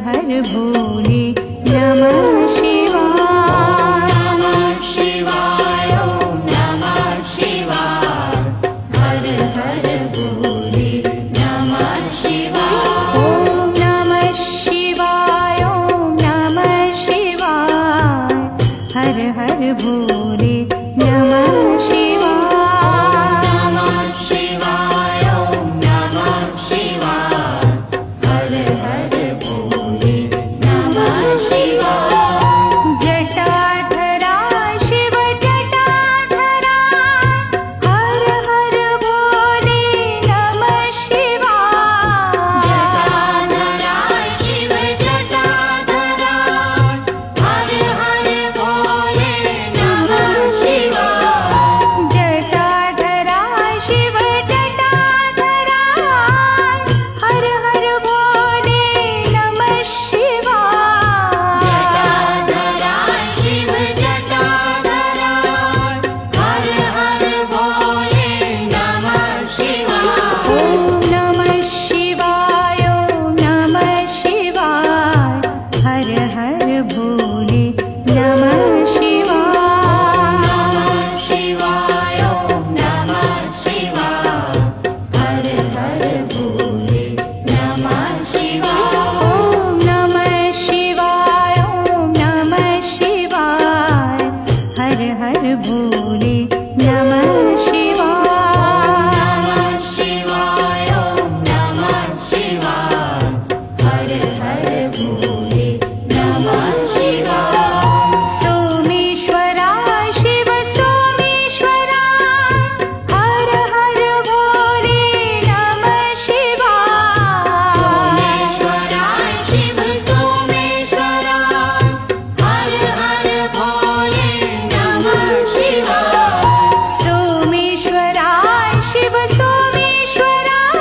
हर भोले नमः शिवाय। नमः शिवाय ॐ नमः शिवाय हर हर भोले नमः शिवाय। ॐ नमः शिवाय ॐ नमः शिवाय हर हर भोले नमः शिवाय। नमः शिवाय ॐ नमः शिवाय हर हर भोले नमः शिवाय। जटाधरा शिव जटाधरा हर हर भोले नमः शिवाय। जटाधरा शिव जटाधरा हर हर भोले नमः शिवाय। जटाधरा शिव जटाधरा हर हर भोले नमः शिवाय। जटाधरा शिव जटाधरा हर हर भोले नमः शिवाय। ॐ नमः शिवाय ॐ नमः शिवाय हर हर भोले नमः शिवाय। नमः शिवाय ॐ नमः शिवाय हर हर भोले नमः शिवाय। ॐ नमः शिवाय ॐ नमः शिवाय हर हर भोले नमः शिवाय। नमः शिवाय ॐ नमः शिवाय हर हर भोले नमः शिवाय। सोमेश्वराय शिव सोमेश्वराय हर हर भोले नमः शिवाय। सोमेश्वराय शिव सोमेश्वराय हर हर भोले नमः शिवाय। सोमेश्वराय शिव सोमेश्वराय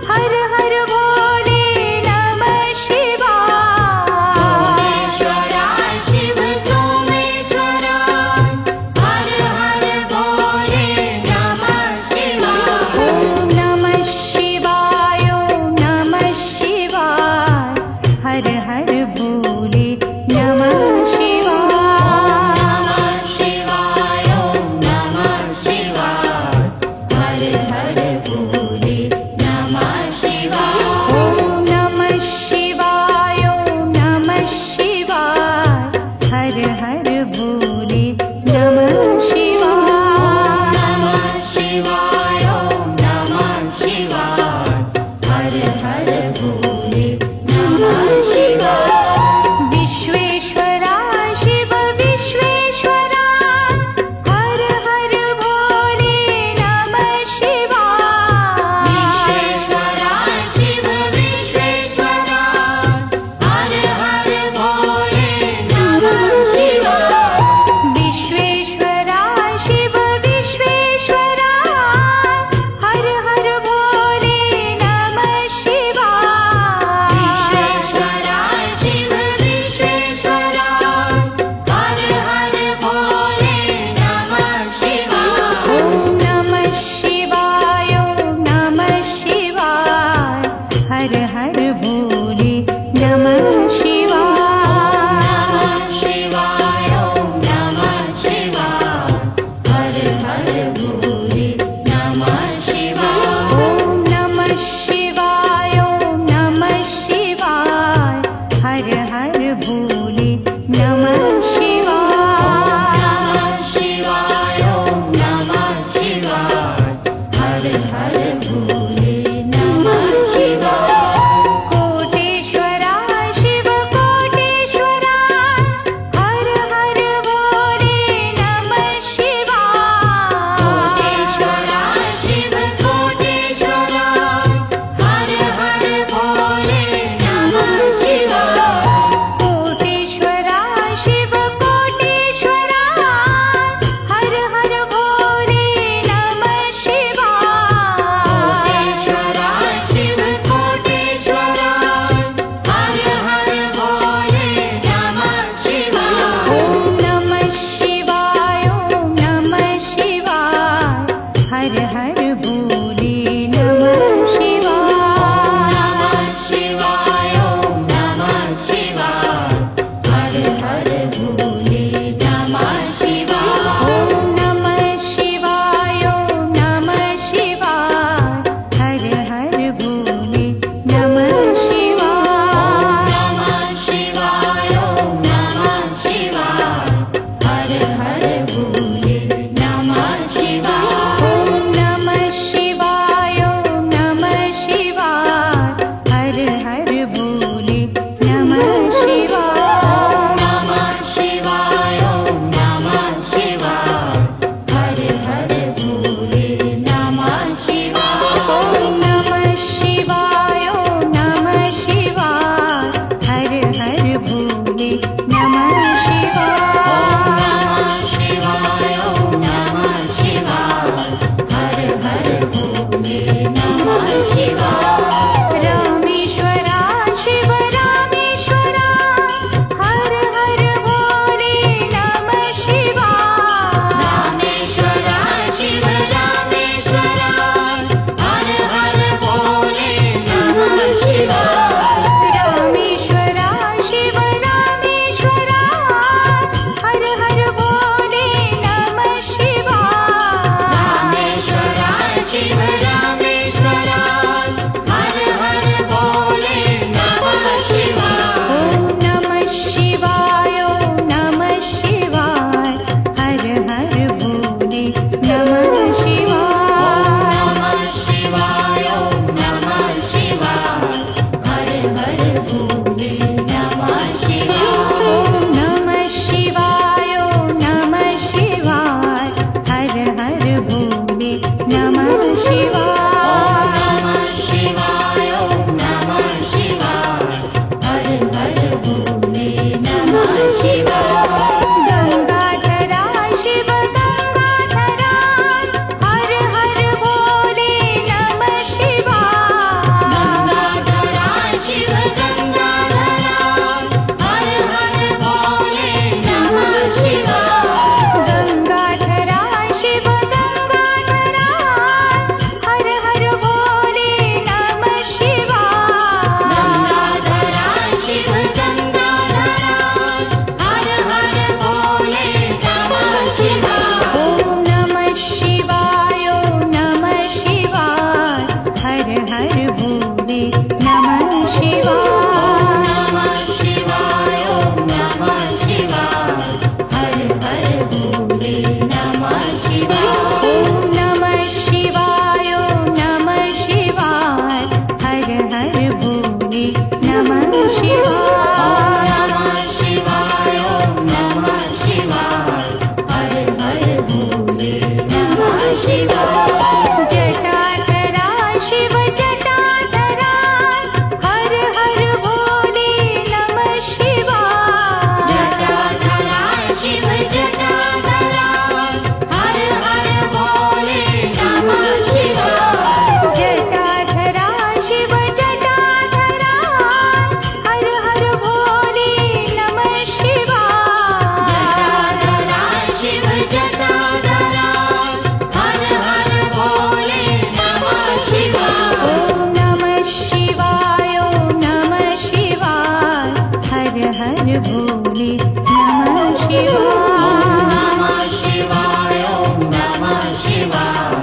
हर हर भोले नमः शिवाय। सोमेश्वराय शिव सोमेश्वराय हर हर भोले नमः शिवाय। ॐ नमः शिवाय ॐ नमः शिवाय हर हर भोले नमः शिवाय। नमः शिवाय ॐ नमः शिवाय हर हर भोले नमः शिवाय। ॐ नमः शिवाय ॐ नमः शिवाय हर हर भोले नमः शिवाय। नमः शिवाय ॐ नमः शिवाय हर हर भोले नमः शिवाय। विश्वेश्वरा भोले नमः शिवाय। शिवाय ओम नमः शिवाय हर हर भोले नमः शिवाय। रामेश्वरा शिव रामेश्वरा हर हर भोले नमः शिवाय। रामेश्वरा शिव रामेश्वरा हर हर भोले नमः शिवाय। रामेश्वरा शिव रामेश्वरा हर हर भोले नमः शिवाय। रामेश्वरा शिव रामेश्वरा हर हर भोले नमः शिवाय। ओम नमः शिवाय ओम नमः शिवाय हर हर भोले नमः शिवाय। नमः शिवाय ओम नमः शिवाय हर हर भोले नमः शिवाय। ओम नमः शिवाय ओम नमः शिवाय हर हर भोले नमः शिवाय। नमः शिवाय ओम नमः शिवाय हर हर भोले नमः शिवाय। गंगाधरा शिव गंगाधरा हर हर भोले नमः शिवाय। गंगाधरा शिव गंगाधरा हर हर भोले नमः शिवाय। गंगाधरा शिव गंगाधरा हर हर भोले नमः शिवाय। गंगाधरा शिव गंगाधरा हर हर भोले नमः शिवाय। ओम नमः शिवाय ओम नमः शिवाय हर हर भोले नमः शिवाय। नमः शिवाय ओम नमः शिवाय हर हर भोले नमः शिवाय। ओम नमः शिवाय ओम नमः शिवाय हर हर भोले नमः शिवाय। नमः शिवाय ओम नमः शिवाय हर हर भोले नमः शिवाय। जटाधरा शिव जटाधरा हर हर भोले नमः शिवाय। जटाधरा शिव जटाधरा हर हर भोले नमः शिवाय। जटाधरा शिव जटाधरा हर हर भोले नमः शिवाय। जटाधरा शिव जटाधरा हर हर भोले नमः शिवाय। ओम नमः शिवाय ओम नमः शिवाय हर हर भोले नमः शिवाय। नमः शिवाय ओम नमः शिवाय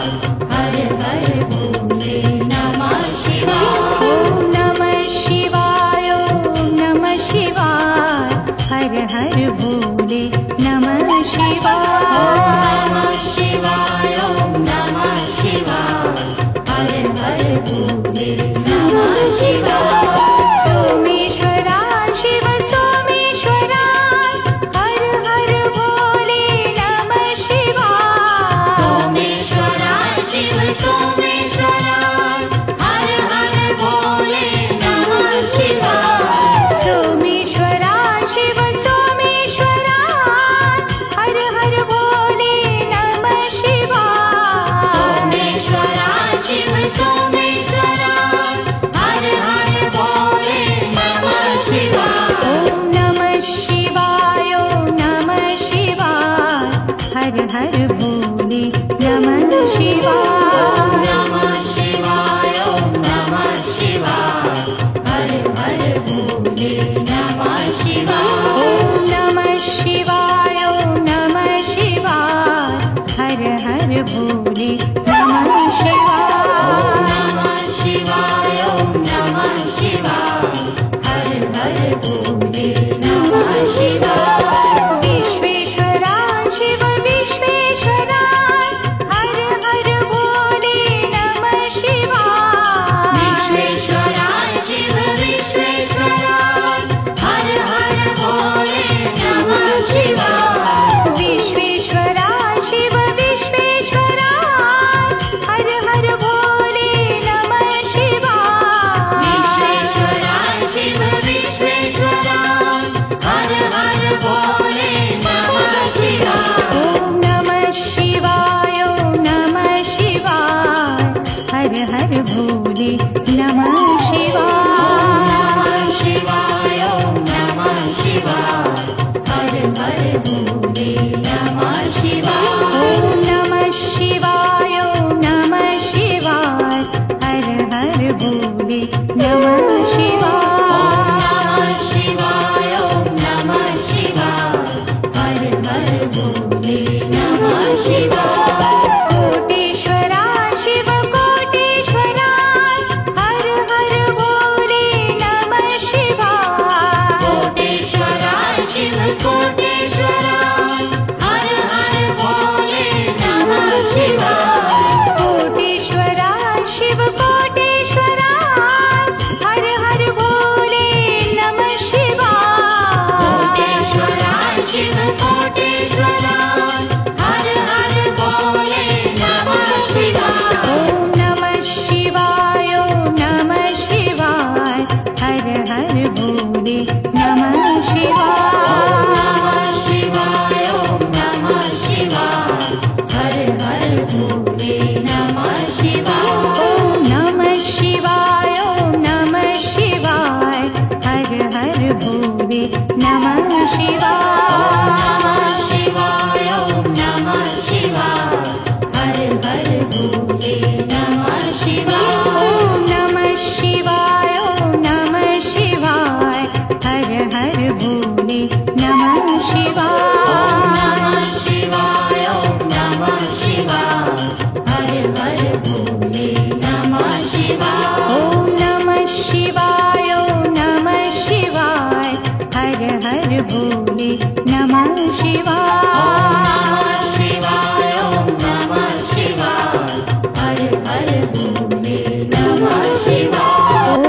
हर हर भोले नमः शिवाय। ओम नमः शिवाय ओम नमः शिवाय हर हर भोले नमः शिवाय। नमः शिवाय ओम नमः शिवाय हर हर भोले नमः शिवाय। सोमेश्वरा शिव सोमेश्वरा हर हर भोले नमः शिवाय। सोमेश्वरा शिव सोमेश्वरा हर हर भोले नमः शिवाय। सोमेश्वरा शिव सोमेश्वरा हर हर भोले नमः शिवाय। सोमेश्वरा शिव सोमेश्वरा हर हर भोले नमः शिवाय। ओम नमः शिवाय ओम नमः शिवाय हर हर भोले नमः शिवाय। नमः शिवाय ओम नमः शिवाय हर हर भोले नमः शिवाय। ओम नमः शिवाय ओम नमः शिवाय हर हर भोले नमः शिवाय। नमः शिवाय ओम नमः शिवाय हर हर भोले नमः शिवाय। विश्वेश्वरा शिव विश्वेश्वरा हर हर भोले नमः शिवाय। विश्वेश्वरा शिव विश्वेश्वरा हर हर भोले नमः शिवाय। विश्वेश्वरा शिव विश्वेश्वरा हर हर भोले नमः शिवाय। विश्वेश्वरा शिव विश्वेश्वरा नमः शिवाय शिवाय ॐ नमः शिवाय हर हर भोले नमः शिवाय ॐ नमः शिवाय ॐ नमः शिवाय हर हर भोले नमः शिवाय नमः शिवाय ॐ नमः शिवाय हर हर भोले नमः शिवाय ॐ नमः शिवाय ॐ नमः शिवाय हर हर भोले नमः शिवाय शिवाय ॐ नमः शिवाय हर हर भोले नमः शिवाय